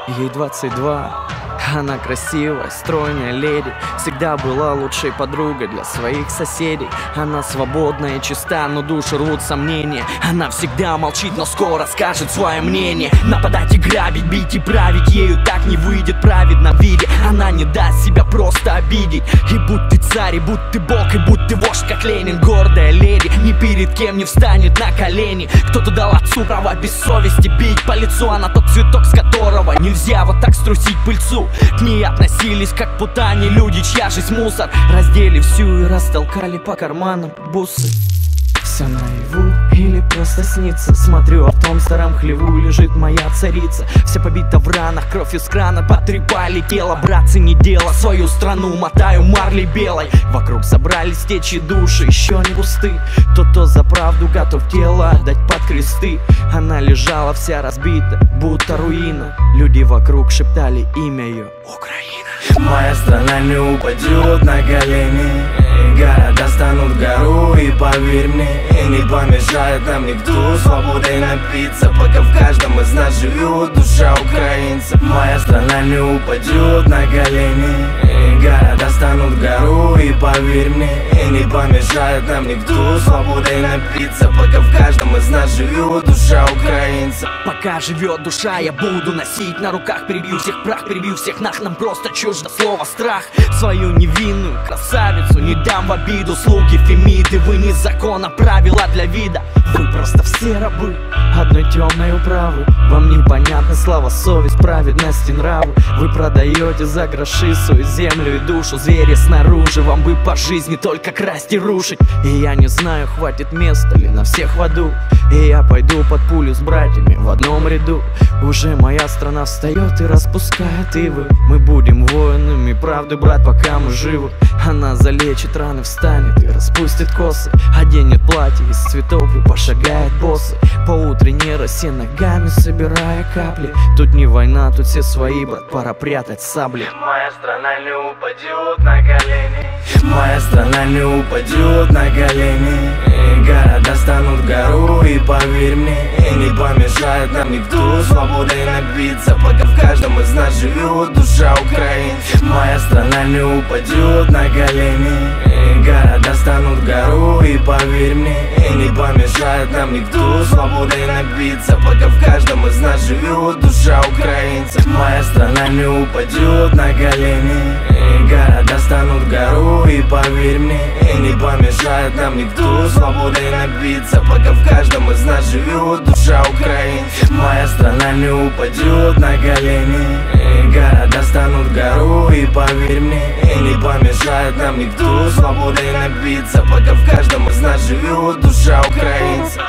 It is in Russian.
ей 22. Она красивая, стройная леди, всегда была лучшей подругой для своих соседей. Она свободная и чиста, но душу рвут сомнения. Она всегда молчит, но скоро скажет свое мнение. Нападать и грабить, бить и править, ею так не выйдет праведно виде. Она не даст себя просто обидеть. И будь ты царь, и будь ты бог, и будь ты вождь, как Ленин. Гордая леди, ни перед кем не встанет на колени. Кто-то дал отцу право без совести бить по лицу. Она тот цветок, с которого нельзя вот так струсить пыльцу. К ней относились как к путане люди, чья жизнь мусор. Раздели всю и растолкали по карманам бусы. Все наяву или просто снится? Смотрю, а в том старом хлеву лежит моя царица. Вся побита в ранах, кровь из крана потрепали тело. Братцы, не дело, свою страну мотаю марлей белой. Вокруг собрались течи души, еще не пусты. Тот, кто за правду готов тело отдать под кресты. Она лежала вся разбита, будто руина. Люди вокруг шептали имя ее: Украина. Моя страна не упадет на колени. Города станут гору, и поверь мне, не помешает нам никто свободой напиться, пока в каждом из нас живет душа украинцев. Моя страна не упадет на колени. Города станут гору, и поверь мне, не помешает нам никто свободой напиться, пока в каждом из нас живет душа украинцев. Пока живет душа, я буду носить на руках. Перебью всех прах, перебью всех нах. Нам просто чуждо слово страх. Свою невинную красавицу не дам в обиду. Слуги Фемиды, вы не закон, а правила для вида. Вы просто все рабы одной темной управы. Вам непонятна слава, совесть, праведность и нравы. Вы продаете за гроши свою землю и душу. Звери снаружи, вам бы по жизни только красть и рушить. И я не знаю, хватит места ли на всех в аду. И я пойду под пулю с братьями в одном ряду. Уже моя страна встает и распускает ивы. Мы будем воинами правды, брат, пока мы живы. Она залечит раны, встанет и распустит косы. Оденет платье из цветов и пошагает боссы по утренней росе, ногами собирая капли. Тут не война, тут все свои, брат, пора прятать сабли. Моя страна не упадет на колени. Моя страна не упадет на колени. Города станут гору, и поверь мне, не помешает нам никто свободой напиться, пока в каждом из нас живет душа украинцев. Моя страна не упадет на колени. Города станут гору, и поверь мне, не помешает нам никто свободой напиться, пока в каждом из нас живет душа украинцев. Моя страна не упадет на колени. Города станут гору, и поверь мне, не помешает нам никто свободой напиться, пока в каждом из нас живет душа украинцев. Моя страна не упадет на колени. Города станут гору, и поверь мне, не помешает нам никто свободой напиться, пока в каждом из нас живет душа украинцев.